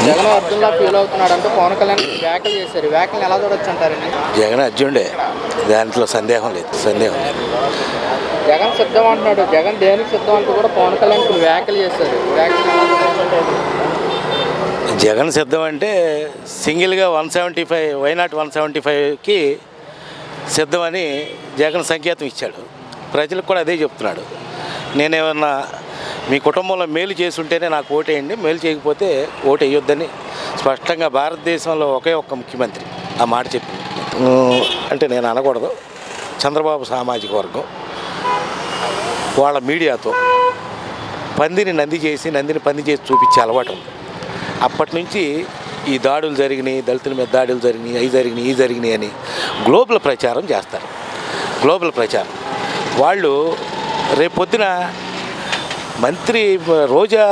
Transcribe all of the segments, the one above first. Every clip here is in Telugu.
జగన్ అర్జున్లా ఫీల్ అవుతున్నాడు అంటే పవన్ కళ్యాణ్ వ్యాఖ్యలు చేశారు. వ్యాఖ్యలు ఎలా చూడొచ్చు అంటారండి? జగన్ అర్జునుడే, దాంట్లో సందేహం లేదు. జగన్ సిద్ధం అంటున్నాడు. జగన్ దేనికి సిద్ధం అంటూ కూడా పవన్ కళ్యాణ్ వ్యాఖ్యలు చేశారు. వ్యాఖ్యలు ఎలా చూడొచ్చు? జగన్ సిద్ధం అంటే సింగిల్గా 175 వైనాట్ 175కి సిద్ధమని జగన్ సంకేతం ఇచ్చాడు. ప్రజలకు కూడా అదే చెప్తున్నాడు. నేనేమన్నా మీ కుటుంబంలో మేలు చేసి ఉంటేనే నాకు ఓటేయండి, మేలు చేయకపోతే ఓటు వేయొద్దని స్పష్టంగా భారతదేశంలో ఒకే ఒక్క ముఖ్యమంత్రి ఆ మాట చెప్పింది. అంటే నేను అనకూడదు, చంద్రబాబు సామాజిక వర్గం వాళ్ళ మీడియాతో పందిని నంది చేసి, నందిని పంది చేసి చూపించే అలవాటు ఉంది. అప్పటి నుంచి ఈ దాడులు జరిగినాయి, దళితుల మీద దాడులు జరిగినాయి, అవి జరిగినాయి అని గ్లోబల్ ప్రచారం చేస్తారు. గ్లోబల్ ప్రచారం వాళ్ళు రేపొద్దున మంత్రి రోజా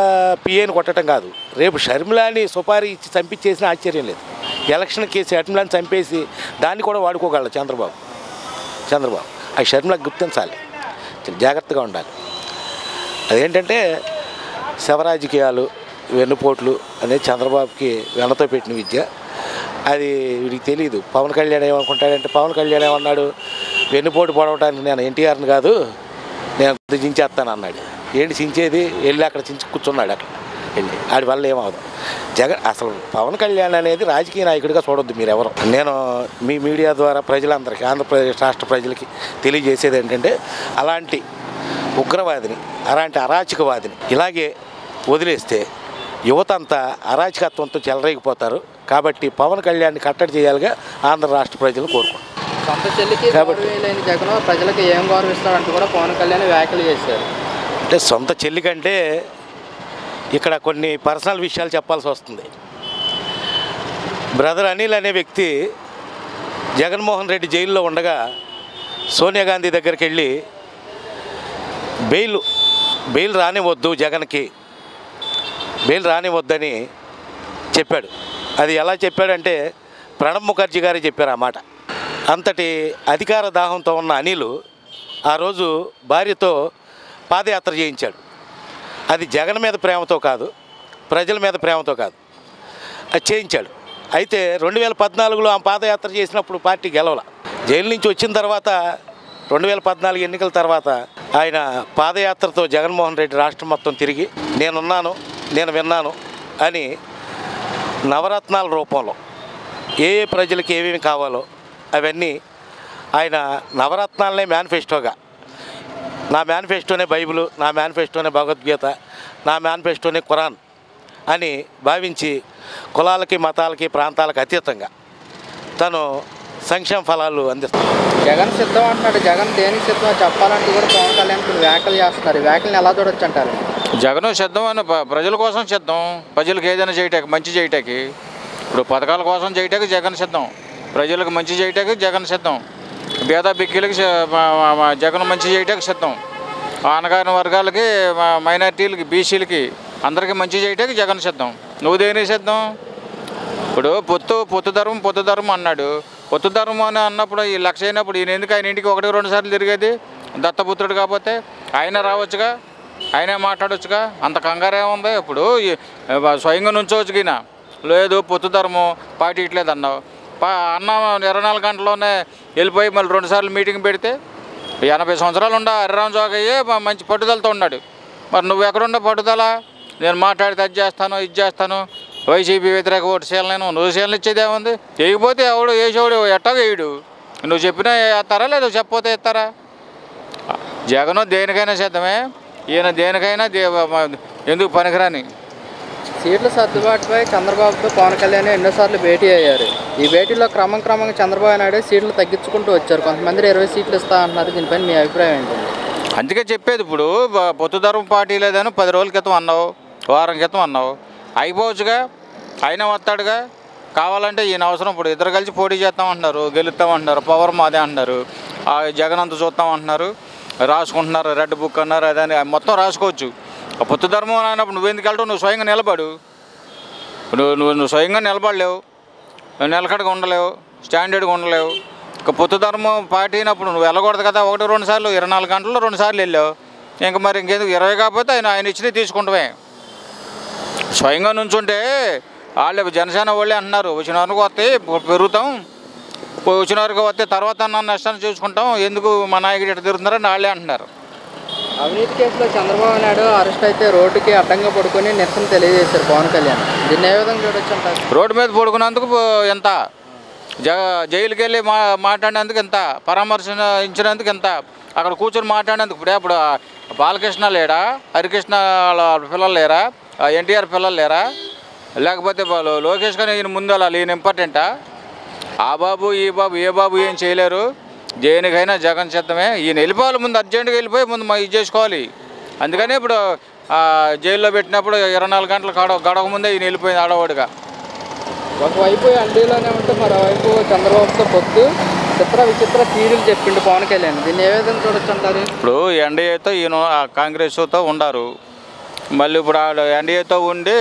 పిఏని కొట్టడం కాదు, రేపు షర్మిలాని సుపారీ ఇచ్చి చంపించేసిన ఆశ్చర్యం లేదు. ఎలక్షన్ కేసు షర్మిలాని చంపేసి దాన్ని కూడా వాడుకోగలరు చంద్రబాబు. ఆ షర్మిలాకి గుర్తించాలి, జాగ్రత్తగా ఉండాలి. అదేంటంటే శవరాజకీయాలు, వెన్నుపోట్లు అనేది చంద్రబాబుకి వెనతో పెట్టిన విద్య. అది వీడికి తెలియదు. పవన్ కళ్యాణ్ ఏమనుకుంటాడంటే, పవన్ కళ్యాణ్ ఏమన్నాడు, వెన్నుపోటు పొడవడానికి నేను ఎన్టీఆర్ని కాదు, నేను చించేస్తాను అన్నాడు. ఏంటి చించేది? వెళ్ళి అక్కడ చించి కూర్చున్నాడు. అక్కడ వెళ్ళి వాడి వల్ల ఏమవుతుంది. జగన్ అసలు పవన్ కళ్యాణ్ అనేది రాజకీయ నాయకుడిగా చూడొద్దు మీరెవరు. నేను మీ మీడియా ద్వారా ప్రజలందరికీ, ఆంధ్రప్రదేశ్ రాష్ట్ర ప్రజలకి తెలియజేసేది ఏంటంటే, అలాంటి ఉగ్రవాదిని, అలాంటి అరాచకవాదిని ఇలాగే వదిలేస్తే యువత అంతా అరాచకత్వంతో చెలరేగిపోతారు. కాబట్టి పవన్ కళ్యాణ్ని కట్టడి చేయాలిగా ఆంధ్ర రాష్ట్ర ప్రజలు కోరుకుంటారు. సొంత చెల్లికి గౌరవేలేని జగన్ ప్రజలకు ఏం గౌరవిస్తాడంటూ కూడా పవన్ కళ్యాణ్ వ్యాఖ్యలు చేశారు. అంటే సొంత చెల్లి కంటే ఇక్కడ కొన్ని పర్సనల్ విషయాలు చెప్పాల్సి వస్తుంది. బ్రదర్ అనిల్ అనే వ్యక్తి జగన్మోహన్ రెడ్డి జైల్లో ఉండగా సోనియా గాంధీ దగ్గరికి వెళ్ళి బెయిల్ రానివద్దు, జగన్కి బెయిల్ రానివద్దని చెప్పాడు. అది ఎలా చెప్పాడంటే ప్రణబ్ ముఖర్జీ గారు చెప్పారు ఆ మాట. అంతటి అధికార దాహంతో ఉన్న అనిల్ ఆ రోజు భార్యతో పాదయాత్ర చేయించాడు. అది జగన్ మీద ప్రేమతో కాదు, ప్రజల మీద ప్రేమతో కాదు, అది చేయించాడు. అయితే 2014లో ఆ పాదయాత్ర చేసినప్పుడు పార్టీ గెలవల. జైలు నుంచి వచ్చిన తర్వాత 2014 ఎన్నికల తర్వాత ఆయన పాదయాత్రతో జగన్మోహన్ రెడ్డి రాష్ట్రం మొత్తం తిరిగి నేనున్నాను, నేను విన్నాను అని నవరత్నాల రూపంలో ఏ ప్రజలకి ఏమేమి కావాలో అవన్నీ ఆయన నవరత్నాలనే మేనిఫెస్టోగా, నా మేనిఫెస్టోనే బైబిల్, నా మేనిఫెస్టోనే భగవద్గీత, నా మేనిఫెస్టోనే ఖురాన్ అని భావించి కులాలకి, మతాలకి, ప్రాంతాలకు అతీతంగా తను సంక్షేమ ఫలాలు అందిస్తాడు. జగన్ సిద్ధం అంటున్నాడు. జగన్ దేనికి సిద్ధం చెప్పాలంటూ కూడా పవన్ కళ్యాణ్ వ్యాఖ్యలు చేస్తున్నారు. వ్యాఖ్యలను ఎలా చూడొచ్చు అంటారు? జగన్ సిద్ధం అని ప్రజల కోసం సిద్ధం, ప్రజలకు ఏదైనా చేయటానికి, మంచి చేయటానికి. ఇప్పుడు పథకాల కోసం చేయటానికి జగన్ సిద్ధం, ప్రజలకు మంచి చేయటానికి జగన్ సిద్ధం, పేద బిక్కీలకి జగన్ మంచి చేయటానికి సిద్ధం, ఆనగారిన వర్గాలకి, మైనార్టీలకి, బీసీలకి అందరికీ మంచి చేయటానికి జగన్ సిద్ధం. నువ్వు దేనికి సిద్ధం? ఇప్పుడు పొత్తు ధర్మం అన్నాడు. పొత్తు ధర్మం అని అన్నప్పుడు ఈ లక్ష అయినప్పుడు ఈయన ఎందుకు ఆయన ఇంటికి 1-2 సార్లు తిరిగేది? దత్తపుత్రుడు కాకపోతే ఆయన రావచ్చుగా, ఆయనే మాట్లాడవచ్చుగా, అంత కంగారు ఏముంది? ఇప్పుడు స్వయంగా నుంచోవచ్చుగిన లేదు, పొత్తు ధర్మం పార్టీ ఇట్లేదు అన్నావు. అన్న 24 గంటల్లోనే వెళ్ళిపోయి మళ్ళీ 2 సార్లు మీటింగ్ పెడితే 80 సంవత్సరాలు ఉండ హరిరామ్ జోగయ్యే మంచి పట్టుదలతో ఉన్నాడు. మరి నువ్వు ఎక్కడుండే పట్టుదల? నేను మాట్లాడితే అది చేస్తాను, ఇది చేస్తాను, వైసీపీ వ్యతిరేక ఓటు చేయాలను, నువ్వు చేయాలని ఇచ్చేది ఏముంది? చేయకపోతే ఎవడు వేసేవాడు ఎట్టాగా వేయడు. నువ్వు చెప్పినా వేస్తారా, లేదు చెప్పపోతే వేస్తారా? జగన్ దేనికైనా సిద్ధమే, ఈయన దేనికైనా ఎందుకు పనికిరాని. సీట్ల సర్దుబాటుపై చంద్రబాబుతో పవన్ కళ్యాణ్ ఎన్నోసార్లు భేటీ అయ్యారు. ఈ భేటీలో క్రమంగా చంద్రబాబు నాయుడు సీట్లు తగ్గించుకుంటూ వచ్చారు. కొంతమంది 20 సీట్లు ఇస్తా అంటున్నారు. దీనిపైన మీ అభిప్రాయం ఏంటండి? అందుకే చెప్పేది, ఇప్పుడు పొత్తు ధర్మం పార్టీ లేదని 10 రోజుల క్రితం అన్నావు, వారం క్రితం అన్నావు, అయిపోవచ్చుగా, ఆయన వస్తాడుగా. కావాలంటే ఈయన అవసరం, ఇప్పుడు ఇద్దరు కలిసి పోటీ చేస్తామంటున్నారు, గెలుస్తామంటున్నారు, పవర్ మాదే అంటున్నారు, జగన్ అంతా చూస్తామంటున్నారు, రాసుకుంటున్నారు, రెడ్ బుక్ అన్నారు, అదని మొత్తం రాసుకోవచ్చు. ఆ పొత్తు ధర్మం అన్నప్పుడు నువ్వెందుకు వెళ్తావు? నువ్వు స్వయంగా నిలబడు. నువ్వు స్వయంగా నిలబడలేవు, నిలకడగా ఉండలేవు, స్టాండర్డ్గా ఉండలేవు. ఇక పొత్తు ధర్మం పార్టీ అయినప్పుడు నువ్వు వెళ్ళకూడదు కదా. 1-2 సార్లు 24 గంటల్లో 2 సార్లు వెళ్ళావు. ఇంకా మరి ఇంకెందుకు? 20 కాకపోతే ఆయన ఇచ్చినవి తీసుకుంటామే. స్వయంగా నుంచుంటే వాళ్ళే జనసేన వాళ్ళే అంటున్నారు వచ్చిన వరకు వస్తే పెరుగుతాం, వచ్చిన వరకు వస్తే తర్వాత నన్ను నష్టాన్ని చూసుకుంటాం, ఎందుకు మా నాయకుడు ఎట్లా తిరుగుతున్నారని వాళ్ళే అంటున్నారు. అవినీతి కేసులో చంద్రబాబు నాయుడు అరెస్ట్ అయితే రోడ్డుకి అడ్డంగా పడుకొని నిరసన తెలియజేశారు పవన్ కళ్యాణ్. దీన్ని ఏ విధంగా చూడొచ్చు అంటారు? రోడ్డు మీద పడుకున్నందుకు ఎంత, జైలుకి వెళ్ళి మాట్లాడినందుకు ఎంత, పరామర్శించినందుకు ఎంత, అక్కడ కూర్చొని మాట్లాడినందుకు. ఇప్పుడు బాలకృష్ణ లేడా, హరికృష్ణ పిల్లలు లేరా, ఎన్టీఆర్ పిల్లలు లేరా, లేకపోతే లోకేష్ కానీ ఈయన ముందు అలా ఈయన ఇంపార్టెంటా? ఆ బాబు ఈ బాబు ఏ బాబు ఏం చేయలేరు, దేనికైనా జగన్ సిద్ధమే. ఈయన వెళ్ళిపోవాలి ముందు, అర్జెంటుగా వెళ్ళిపోయి ముందు ఇది చేసుకోవాలి. అందుకని ఇప్పుడు జైల్లో పెట్టినప్పుడు 24 గంటలు గడవ ముందే ఈయన వెళ్ళిపోయింది ఆడవాడుగా. ఒకవైపు ఎన్డీలోనే ఉంటే మరోవైపు చంద్రబాబుతో పొత్తు చిత్ర విచిత్ర తీరులు చెప్పిండు పవన్ కళ్యాణ్. దీన్ని ఏ విధంగా చూడొచ్చు అంటారు? ఇప్పుడు ఎన్డీఏతో ఈయన కాంగ్రెస్తో ఉండారు, మళ్ళీ ఇప్పుడు ఎన్డీఏతో ఉండి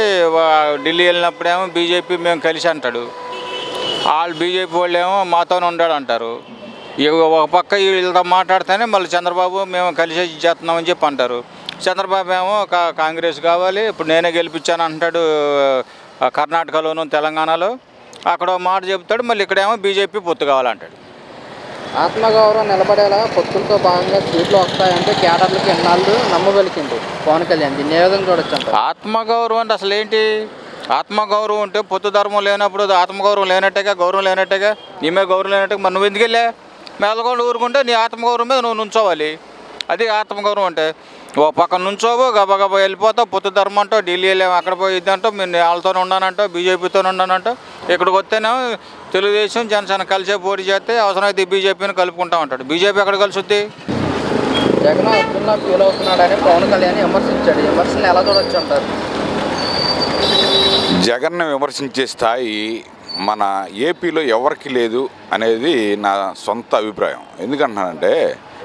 ఢిల్లీ వెళ్ళినప్పుడేమో బీజేపీ మేము కలిసి అంటాడు, వాళ్ళు బీజేపీ వాళ్ళు ఏమో మాతోనే ఉండాడు అంటారు. ఒక పక్క వీళ్ళతో మాట్లాడితేనే మళ్ళీ చంద్రబాబు మేము కలిసి చేస్తున్నామని చెప్పి అంటారు. చంద్రబాబు ఏమో కాంగ్రెస్ కావాలి, ఇప్పుడు నేనే గెలిపించాను అంటాడు కర్ణాటకలోను తెలంగాణలో, అక్కడ మాట చెబుతాడు, మళ్ళీ ఇక్కడేమో బీజేపీ పొత్తు కావాలంటాడు. ఆత్మగౌరవం నిలబడేలా పొత్తులతో భాగంగా సీట్లు వస్తాయంటే కేడర్లకు ఎన్నాళ్ళు నమ్మబలికింది పవన్ కళ్యాణ్. దీన్ని ఏ విధంగా చూడొచ్చు అంటారు? ఆత్మగౌరవం అంటే అసలు ఏంటి? ఆత్మగౌరవం ఉంటే పొత్తు ధర్మం లేనప్పుడు ఆత్మగౌరవం లేనట్టేగా, గౌరవం లేనట్టేగా, నీ మీద గౌరవం లేనట్టుగా మరి నువ్వు ఎందుకు వెళ్ళా? మెదలకుండా ఊరుకుంటే నీ ఆత్మగౌరవం మీద నువ్వు నుంచోవాలి. అది ఆత్మగౌరవం అంటే. ఓ పక్కన నుంచోవో గబగబా వెళ్ళిపోతావు, పొత్తు ధర్మం అంటావు, ఢిల్లీ వెళ్ళాము అక్కడ పోయి ఇద్దంటావు, నేను వాళ్ళతోనే ఉన్నానంటావు, బీజేపీతో ఉన్నానంటావు, ఇక్కడికి వస్తేనేమో తెలుగుదేశం జనసేన కలిసే పోటీ చేస్తే అవసరమైతే బీజేపీని కలుపుకుంటా ఉంటాడు. బీజేపీ ఎక్కడ కలుసుద్ది? జగన్ అబ్దుల్లా ఫీల్ అవుతున్నాడని పవన్ కళ్యాణ్ విమర్శించాడు. విమర్శలు ఎలా చూడొచ్చు అంటారు? జగన్ను విమర్శించే స్థాయి మన ఏపీలో ఎవరికి లేదు అనేది నా సొంత అభిప్రాయం. ఎందుకంటున్నానంటే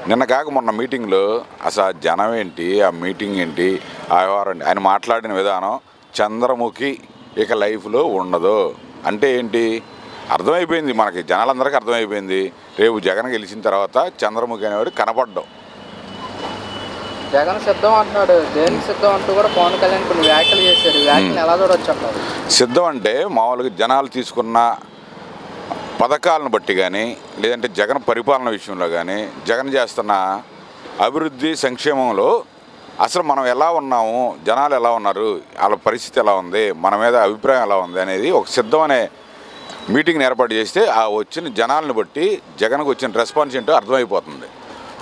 నిన్న కాక మొన్న మీటింగ్లో అసలు జనం ఏంటి, ఆ మీటింగ్ ఏంటి, ఆ వ్యవహారం ఏంటి, ఆయన మాట్లాడిన విధానం చంద్రముఖి ఇక లైఫ్లో ఉండదు అంటే ఏంటి అర్థమైపోయింది, మనకి జనాలందరికీ అర్థమైపోయింది. రేపు జగన్ గెలిచిన తర్వాత చంద్రముఖి అనేవాడు కనపడ్డం. జగన్ సిద్ధం అంటున్నాడు, దేనికి సిద్ధం అంటూ కూడా పవన్ కళ్యాణ్ కొన్ని వ్యాఖ్యలు చేశారు. వ్యాఖ్యలు ఎలా చూడొచ్చు అంటారు? సిద్ధం అంటే మామూలుగా జనాలు తీసుకున్న పథకాలను బట్టి కానీ, లేదంటే జగన్ పరిపాలన విషయంలో కానీ, జగన్ చేస్తున్న అభివృద్ధి సంక్షేమంలో అసలు మనం ఎలా ఉన్నాము, జనాలు ఎలా ఉన్నారు, వాళ్ళ పరిస్థితి ఎలా ఉంది, మన మీద అభిప్రాయం ఎలా ఉంది అనేది ఒక సిద్ధం అనే మీటింగ్ని ఏర్పాటు చేస్తే ఆ వచ్చిన జనాలను బట్టి జగన్కు వచ్చిన రెస్పాన్స్ ఏంటో అర్థమైపోతుంది.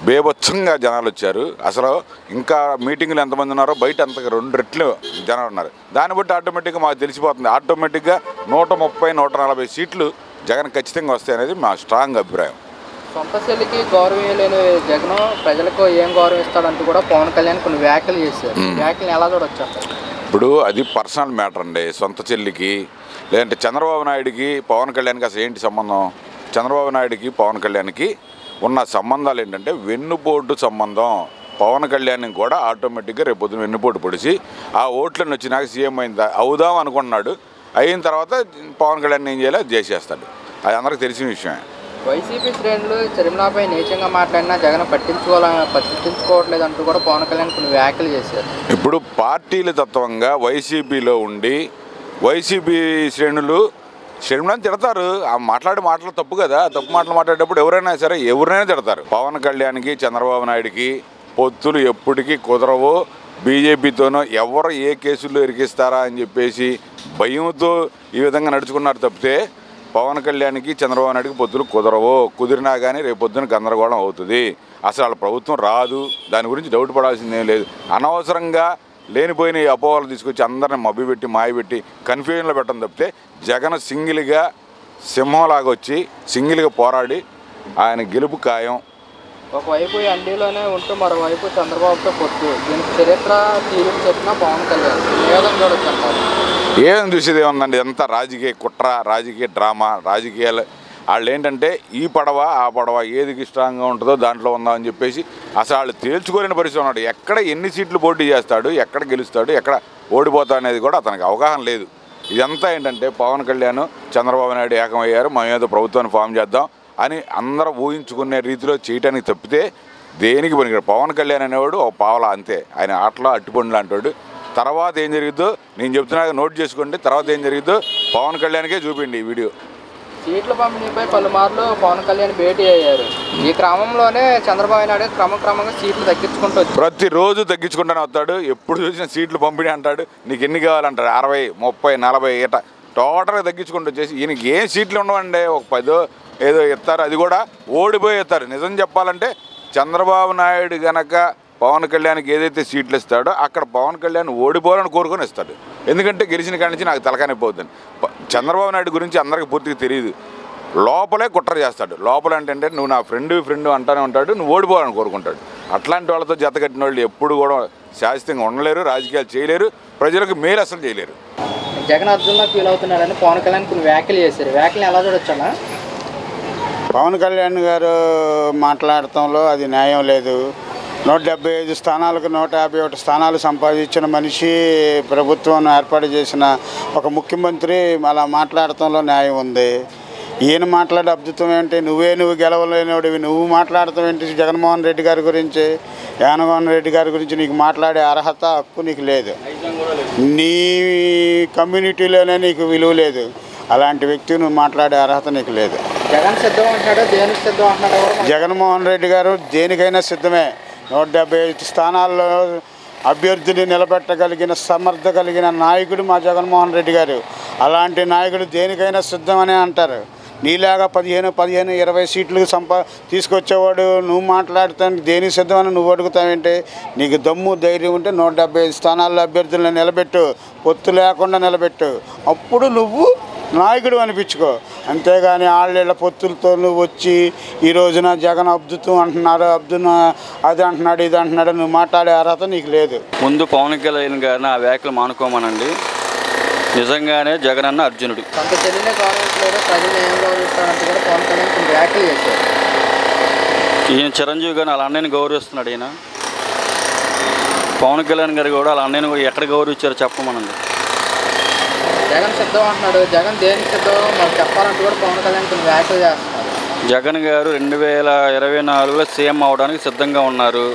బేభత్సంగా జనాలు వచ్చారు. అసలు ఇంకా మీటింగ్లు ఎంతమంది ఉన్నారో బయట అంతగా 2 రెట్లు జనాలు ఉన్నారు. దాన్ని బట్టి ఆటోమేటిక్గా మాకు తెలిసిపోతుంది. ఆటోమేటిక్గా 130, 140 సీట్లు జగన్ ఖచ్చితంగా వస్తాయనేది మా స్ట్రాంగ్ అభిప్రాయం. సొంత చెల్లికి గౌరవం లేని జగన్ ప్రజలకు ఏం గౌరవం ఇస్తాడంటూ కూడా పవన్ కళ్యాణ్ కొన్ని వ్యాఖ్యలు చేశారు. వ్యాఖ్యలు ఎలా చూడొచ్చు అంటారు? ఇప్పుడు అది పర్సనల్ మ్యాటర్ అండి. సొంత చెల్లికి లేదంటే చంద్రబాబు నాయుడికి పవన్ కళ్యాణ్కి అసలు ఏంటి సంబంధం? చంద్రబాబు నాయుడికి పవన్ కళ్యాణ్కి ఉన్న సంబంధాలు ఏంటంటే వెన్నుపోటు సంబంధం. పవన్ కళ్యాణ్ కూడా ఆటోమేటిక్గా రేపు పొద్దున వెన్నుపోటు పొడిచి ఆ ఓట్లను వచ్చినాక సీఎం అవుదాం అనుకుంటున్నాడు. అయిన తర్వాత పవన్ కళ్యాణ్ ఏం చేయాలో అది చేసేస్తాడు. అది అందరికీ తెలిసిన విషయమే. వైసీపీ శ్రేణులు చరిమలాపై నీచంగా మాట్లాడినా జగన్ పట్టించుకోవట్లేదు అంటూ కూడా పవన్ కళ్యాణ్ కొన్ని వ్యాఖ్యలు చేశారు. ఇప్పుడు పార్టీల తత్వంగా వైసీపీలో ఉండి వైసీపీ శ్రేణులు షర్మిలాని తిడతారు. ఆ మాటలు తప్పు కదా. తప్పు మాటలు మాట్లాడేటప్పుడు ఎవరైనా సరే ఎవరినైనా తిడతారు. పవన్ కళ్యాణ్కి చంద్రబాబు నాయుడికి పొత్తులు ఎప్పటికీ కుదరవు. బీజేపీతోనూ ఎవరు ఏ కేసుల్లో ఇరికిస్తారా అని చెప్పేసి భయంతో ఈ విధంగా నడుచుకున్నారు తప్పితే పవన్ కళ్యాణ్కి చంద్రబాబు నాయుడికి పొత్తులు కుదరవు. కుదిరినా కానీ రేపు పొద్దున గందరగోళం అవుతుంది. అసలు వాళ్ళ ప్రభుత్వం రాదు. దాని గురించి డౌట్ పడాల్సిందేం లేదు. అనవసరంగా లేనిపోయిన అపోహలు తీసుకొచ్చి అందరిని మభ్యపెట్టి మాయపెట్టి కన్ఫ్యూజన్లో పెట్టడం తప్పితే జగన్ సింగిల్గా సింహంలాగా వచ్చి సింగిల్గా పోరాడి ఆయన గెలుపు ఖాయం. ఒకవైపు ఎన్డీలోనే ఉంటూ మరోవైపు చంద్రబాబుతో పొత్తు. దీనికి చరిత్ర తీరుకు చెప్పిన పవన్ కళ్యాణ్ ఏదైనా చూడొచ్చు అంటారు? ఏదైనా చూసేది ఏముందండి? ఎంత రాజకీయ కుట్ర, రాజకీయ డ్రామా, రాజకీయాలు. వాళ్ళు ఏంటంటే ఈ పడవ ఆ పడవ ఏదికి స్ట్రాంగ్గా ఉంటుందో దాంట్లో ఉందామని చెప్పేసి అసలు వాళ్ళు తేల్చుకోలేని పరిస్థితి ఉన్నాడు. ఎక్కడ ఎన్ని సీట్లు పోటీ చేస్తాడు, ఎక్కడ గెలుస్తాడు, ఎక్కడ ఓడిపోతాడు అనేది కూడా అతనికి అవగాహన లేదు. ఇదంతా ఏంటంటే పవన్ కళ్యాణ్ చంద్రబాబు నాయుడు ఏకమయ్యారు, మేము ఏదో ప్రభుత్వాన్ని ఫామ్ చేద్దాం అని అందరూ ఊహించుకునే రీతిలో చేయడానికి తప్పితే దేనికి పనికిరాడు. పవన్ కళ్యాణ్ అనేవాడు ఒక పావలా అంతే. ఆయన ఆటలో అట్టిపండు లాంటివాడు. తర్వాత ఏం జరిగిద్దో నేను చెప్తున్నా, నోట్ చేసుకోండి. తర్వాత ఏం జరిగిద్దో పవన్ కళ్యాణ్కే చూపిండి ఈ వీడియో. సీట్ల పంపిణీపై పలుమార్లు పవన్ కళ్యాణ్ భేటీ అయ్యారు. ఈ క్రమంలోనే చంద్రబాబు నాయుడు క్రమంగా సీట్లు తగ్గించుకుంటూ వచ్చారు. ప్రతిరోజు తగ్గించుకుంటానే వస్తాడు. ఎప్పుడు చూసినా సీట్లు పంపిణీ అంటాడు. నీకు ఎన్ని కావాలంటారు, 60, 30, 40 ఇట టోటల్గా తగ్గించుకుంటూ వచ్చేసి ఈయనకి ఏం సీట్లు ఉండవండి. ఒక 10 ఏదో ఇస్తారు, అది కూడా ఓడిపోయి ఇస్తారు. నిజం చెప్పాలంటే చంద్రబాబు నాయుడు గనక పవన్ కళ్యాణ్కి ఏదైతే సీట్లు ఇస్తాడో అక్కడ పవన్ కళ్యాణ్ ఓడిపోవాలని కోరుకొని ఇస్తాడు. ఎందుకంటే గెలిచిన కాడి నుంచి నాకు తలకానిపోతుంది. చంద్రబాబు నాయుడు గురించి అందరికీ పూర్తిగా తెలియదు. లోపలే కుట్ర చేస్తాడు. లోపల అంటే నువ్వు నా ఫ్రెండ్ అంటానే ఉంటాడు, నువ్వు ఓడిపోవాలని కోరుకుంటాడు. అట్లాంటి వాళ్ళతో జతకట్టిన వాళ్ళు ఎప్పుడు కూడా శాశ్వతంగా ఉండలేరు, రాజకీయాలు చేయలేరు, ప్రజలకు మేలు అసలు చేయలేరు. జగన్ అర్జున్లా ఫీల్ అవుతున్నారని పవన్ కళ్యాణ్ కొన్ని వ్యాఖ్యలు చేశారు. వ్యాఖ్యలు ఎలా చూడొచ్చా? పవన్ కళ్యాణ్ గారు మాట్లాడటంలో అది న్యాయం లేదు. 175 స్థానాలకు 151 స్థానాలు సంపాదించిన మనిషి, ప్రభుత్వం ఏర్పాటు చేసిన ఒక ముఖ్యమంత్రి అలా మాట్లాడటంలో న్యాయం ఉంది. ఈయన మాట్లాడే అద్భుతం ఏంటి? నువ్వు గెలవలేనివాడివి, నువ్వు మాట్లాడటం ఏంటి? జగన్మోహన్ రెడ్డి గారి గురించి, జగన్మోహన్ రెడ్డి గారి గురించి నీకు మాట్లాడే అర్హత, హక్కు నీకు లేదు. నీ కమ్యూనిటీలోనే నీకు విలువ లేదు. అలాంటి వ్యక్తి నువ్వు మాట్లాడే అర్హత నీకు లేదు. జగన్ సిద్ధం అంటున్నాడు, దేనికి సిద్ధం అంటున్నాడు? జగన్మోహన్ రెడ్డి గారు దేనికైనా సిద్ధమే. 175 స్థానాల్లో అభ్యర్థిని నిలబెట్టగలిగిన సమర్థ కలిగిన నాయకుడు మా జగన్మోహన్ రెడ్డి గారు. అలాంటి నాయకుడు దేనికైనా సిద్ధమనే అంటారు. నీలాగా 15, 20 సీట్లు తీసుకొచ్చేవాడు నువ్వు మాట్లాడుతానికి దేనికి సిద్ధమని నువ్వు అడుగుతావేంటి? నీకు దమ్ము ధైర్యం ఉంటే 175 స్థానాల్లో అభ్యర్థులను నిలబెట్టు, పొత్తు లేకుండా నిలబెట్టు. అప్పుడు నువ్వు నాయకుడు అనిపించుకో. అంతేగాని ఆళ్ళ పొత్తులతో నువ్వు వచ్చి ఈ రోజున జగన్ అద్భుతం అంటున్నారు, అది అంటున్నాడు, ఇది అంటున్నాడు, నువ్వు మాట్లాడే అర్హత నీకు లేదు. ముందు పవన్ కళ్యాణ్ గారిని ఆ వ్యాఖ్యలు మానుకోమనండి. నిజంగానే జగన్ అన్న అర్జునుడు. కొంత చెల్లినే గౌరవించలేదు, ప్రజలు ఏం గౌరవిస్తారంటే కూడా పవన్ కళ్యాణ్ కొన్ని వ్యాఖ్యలు చేశారు. ఈయన చిరంజీవి గారిని వాళ్ళ అన్నయ్యని గౌరవిస్తున్నాడు. ఈయన పవన్ కళ్యాణ్ గారు కూడా వాళ్ళ అన్నయ్యని ఎక్కడ గౌరవించారో చెప్పమనండి. జగన్ సిద్ధం అంటున్నాడు, జగన్ దేనికి సిద్ధం మాకు చెప్పాలంటూ కూడా పవన్ కళ్యాణ్ కొన్ని వ్యాఖ్యలు చేస్తున్నారు. జగన్ గారు 2024లో సీఎం అవడానికి సిద్ధంగా ఉన్నారు.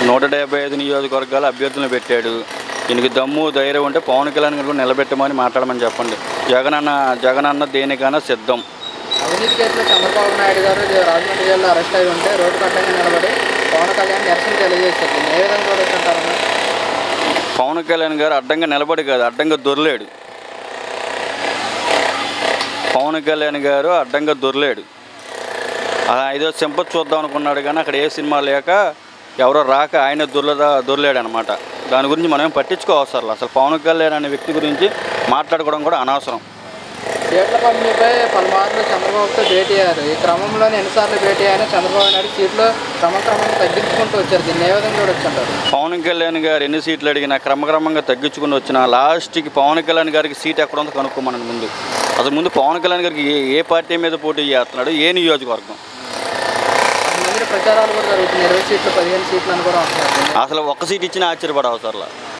175 నియోజకవర్గాల అభ్యర్థులను పెట్టాడు. ఈయనకి దమ్ము ధైర్యం ఉంటే పవన్ కళ్యాణ్ గారు కూడా నిలబెట్టమని మాట్లాడమని చెప్పండి. జగన్ అన్న దేనికైనా సిద్ధం. అవినీతి కేసులో చంద్రబాబు నాయుడు గారు రాజమండ్రి జిల్లాలో అరెస్ట్ అయి ఉంటే రోడ్డు కట్టంగా నిలబడి పవన్ కళ్యాణ్ నిరసన తెలియజేస్తారు. ఏ విధంగా చూడొచ్చుంటారన్న? పవన్ కళ్యాణ్ గారు అడ్డంగా నిలబడి కాదు, అడ్డంగా దొరలేడు. పవన్ కళ్యాణ్ గారు అడ్డంగా దొరలేడు. ఏదో సింపతి చూద్దాం అనుకున్నాడు, కానీ అక్కడ ఏ సినిమా లేక ఎవరో రాక ఆయన దొరలేడు అనమాట. దాని గురించి మనం పట్టించుకోవసరం. అసలు పవన్ కళ్యాణ్ అనే వ్యక్తి గురించి మాట్లాడుకోవడం కూడా అనవసరం. సీట్ల పంపిణీపై పలుమార్లు చంద్రబాబుతో భేటీ అయ్యారు. ఈ క్రమంలోనే ఎన్నిసార్లు భేటీ అయినా చంద్రబాబు నాయుడు సీట్లు క్రమంగా తగ్గించుకుంటూ వచ్చారు. దీన్ని ఏ విధంగా చూడొచ్చుంటారు? పవన్ కళ్యాణ్ గారు ఎన్ని సీట్లు అడిగినా క్రమంగా తగ్గించుకుని వచ్చిన లాస్ట్కి పవన్ కళ్యాణ్ గారికి సీట్ ఎక్కడ ఉందో కనుక్కోమని ముందు పవన్ కళ్యాణ్ గారికి ఏ పార్టీ మీద పోటీ చేస్తున్నాడు, ఏ నియోజకవర్గం? ప్రచారాలు కూడా జరుగుతుంది. 20 సీట్లు 15 సీట్లు అని కూడా అంటున్నారు. అసలు ఒక్క సీట్ ఇచ్చినా ఆశ్చర్యపడవసరంలా.